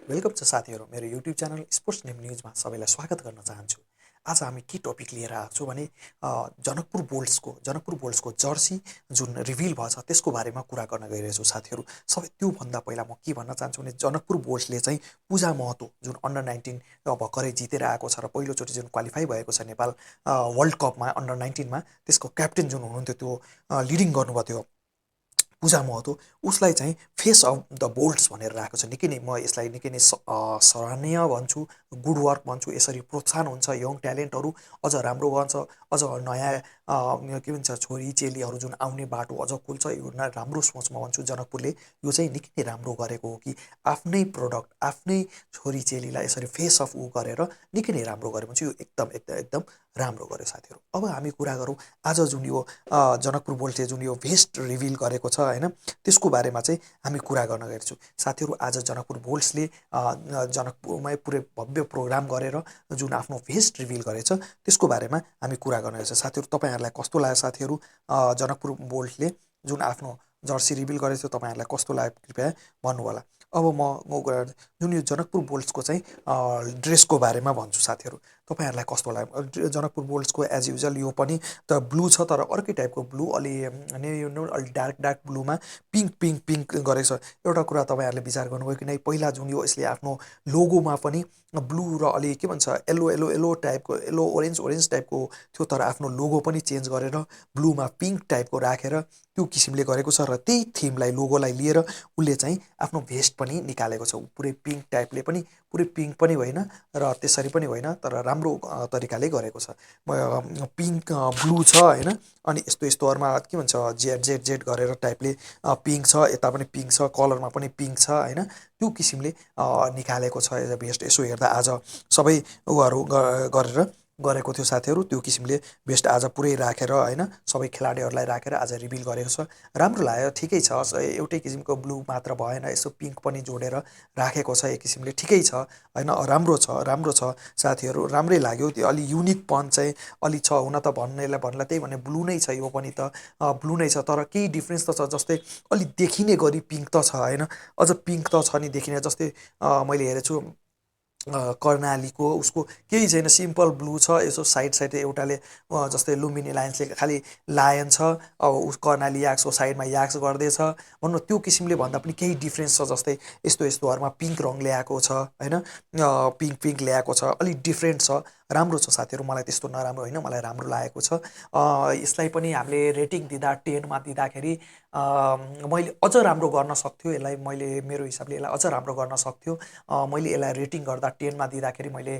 Welcome छ साथीहरू मेरो युट्युब च्यानल स्पोर्ट्स नेम न्युजमा सबैलाई स्वागत गर्न चाहन्छु। आज हामी के टपिक लिएर आएको छौँ भने जनकपुर बुल्सको जर्सी जुन रिभिल भएको छ त्यसको बारेमा कुरा गर्न गइरहेछु साथीहरू। सबै त्योभन्दा पहिला म के भन्न चाहन्छु भने जनकपुर बुल्सले चाहिँ पूजा महतो जुन अन्डर 19 भर्खरै जितेर आएको छ र पहिलोचोटि जुन क्वालिफाई भएको छ नेपाल वर्ल्ड कपमा अन्डर 19मा त्यसको क्याप्टेन जुन हुनुहुन्थ्यो त्यो लिडिङ गर्नुभएको थियो पूजा महतो, उसलाई चाहिँ फेस अफ द बोल्ट्स भनेर राखेको छ। निकै नै म यसलाई निकै नै सराहनीय भन्छु, गुड वर्क भन्छु। यसरी प्रोत्साहन हुन्छ, यङ ट्यालेन्टहरू अझ राम्रो गर्छ, अझ नयाँ के भन्छ छोरी चेलीहरू जुन आउने बाटो अझ खुल्छ। यो राम्रो सोच म भन्छु जनकपुरले यो चाहिँ निकै नै राम्रो गरेको हो कि आफ्नै प्रोडक्ट आफ्नै छोरी चेलीलाई यसरी फेस अफ गरेर निकै नै राम्रो गरे भन्छु। यो एकदम एकदम एकदम राम्रो गर्यो साथीहरू। अब हामी कुरा गरौँ आज जुन यो जनकपुर बुल्सले जुन यो भेस्ट रिभिल गरेको छ होइन, त्यसको बारेमा चाहिँ हामी कुरा गर्न गइरहेछौँ साथीहरू। आज जनकपुर बुल्सले जनकपुरमै पुरै भव्य प्रोग्राम गरेर जुन आफ्नो भेस्ट रिभिल गरेछ त्यसको बारेमा हामी कुरा गर्न गइरहेछौँ साथीहरू। तपाईँहरूलाई कस्तो लाग्यो साथीहरू जनकपुर बुल्सले जुन आफ्नो जर्सी रिभिल गरेको थियो, तपाईँहरूलाई कस्तो लाग्यो कृपया भन्नु होला। अब जुन यो जनकपुर बुल्सको चाहिँ ड्रेसको बारेमा भन्छु साथीहरू, तपाईँहरूलाई कस्तो लाग्यो। जनकपुर बुल्सको एज युजल यो पनि त ब्लू छ, तर अर्कै टाइपको ब्लू, अलि अलि डार्क ब्लूमा पिङ्क गरेको छ। एउटा कुरा तपाईँहरूले विचार गर्नुभयो कि नै, पहिला जुन यो यसले आफ्नो लोगोमा पनि ब्लू र अलि के भन्छ येल्लो टाइपको, येल्लो ओरेन्ज टाइपको थियो, तर आफ्नो लोगो पनि चेन्ज गरेर ब्लूमा पिङ्क टाइपको राखेर त्यो किसिमले गरेको छ। र त्यही थिमलाई लोगोलाई लिएर उसले चाहिँ आफ्नो भेस्ट पनि निकालेको छ। पुरै पिङ्क टाइपले पनि, पुरै पिङ्क पनि होइन र त्यसरी पनि होइन, तर राम्रो तरिकाले गरेको छ। पिङ्क ब्लू छ होइन, अनि यस्तोहरूमा के भन्छ जेड गरेर टाइपले पिङ्क छ, यता पनि पिङ्क छ, कलरमा पनि पिङ्क छ होइन, त्यो किसिमले निकालेको छ एज अ भेस्ट। यसो हेर्दा आज सबै उहरू गरेर गरेको थियो साथीहरू। त्यो किसिमले भेस्ट आज पुरै राखेर होइन, सबै खेलाडीहरूलाई राखेर आज रिभिल गरेको छ। राम्रो लाग्यो, ठिकै छ। एउटै किसिमको ब्लू मात्र भएन, यसो पिङ्क पनि जोडेर राखेको छ एक किसिमले, ठिकै छ होइन। राम्रो छ साथीहरू, राम्रै लाग्यो। त्यो अलि युनिकपन चाहिँ अलि छ। हुन त भन्नेलाई त्यही भने ब्लू नै छ, यो पनि त ब्लू नै छ, तर केही डिफ्रेन्स त छ। जस्तै अलिक देखिने गरी पिङ्क त छ होइन, अझ पिङ्क त छ नि देखिने। जस्तै मैले हेरेछु कर्णालीको उसको केही छैन, सिम्पल ब्लू छ। यसो साइड एउटाले जस्तै लुम्बिनी लायन्सले खालि लायन छ, अब उस कर्णाली याक्सको साइडमा याक्स गर्दैछ भन्नु, त्यो किसिमले भन्दा पनि केही डिफ्रेन्स छ। जस्तै यस्तोहरूमा पिङ्क रङ ल्याएको छ होइन, पिङ्क ल्याएको छ, अलिक डिफ्रेन्ट छ, राम्रो छ साथीहरू। मलाई त्यस्तो नराम्रो होइन, मलाई राम्रो लागेको छ। यसलाई पनि हामीले रेटिङ दिँदा 10मा दिँदाखेरि मैले अझ राम्रो गर्न सक्थ्यो यसलाई। मैले मेरो हिसाबले यसलाई अझ राम्रो गर्न सक्थ्यो। मैले यसलाई रेटिङ गर्दा 10मा दिँदाखेरि मैले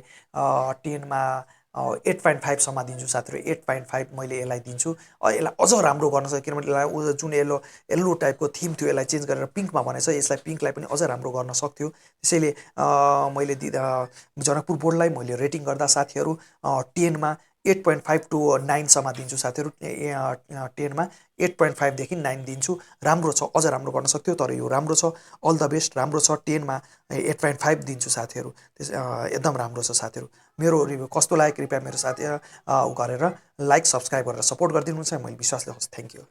10मा 8.5सम्म दिन्छु साथीहरू। 8.5 मैले यसलाई दिन्छु। यसलाई अझ राम्रो गर्न सक्छ, किनभने यसलाई जुन येल्लो टाइपको थिम थियो यसलाई चेन्ज गरेर पिङ्कमा भनेछ। यसलाई पिङ्कलाई पनि अझ राम्रो गर्न सक्थ्यो। त्यसैले मैले जनकपुर बोर्डलाई मैले रेटिङ गर्दा साथीहरू 10मा 8.5 to 9सम्म दिन्छु साथीहरू। 10मा 8.5देखि 9 दिन्छु। राम्रो छ, अझ राम्रो गर्न सक्थ्यो, तर यो राम्रो छ। अल द बेस्ट, राम्रो छ। 10मा 8.5 दिन्छु साथीहरू। एकदम राम्रो छ साथीहरू। मेरो रिभ्यू कस्तो लाग्यो कृपया मेरो साथी गरेर लाइक सब्सक्राइब गरेर सपोर्ट गरिदिनुहुन्छ, मैले विश्वास गर्छु। Thank you.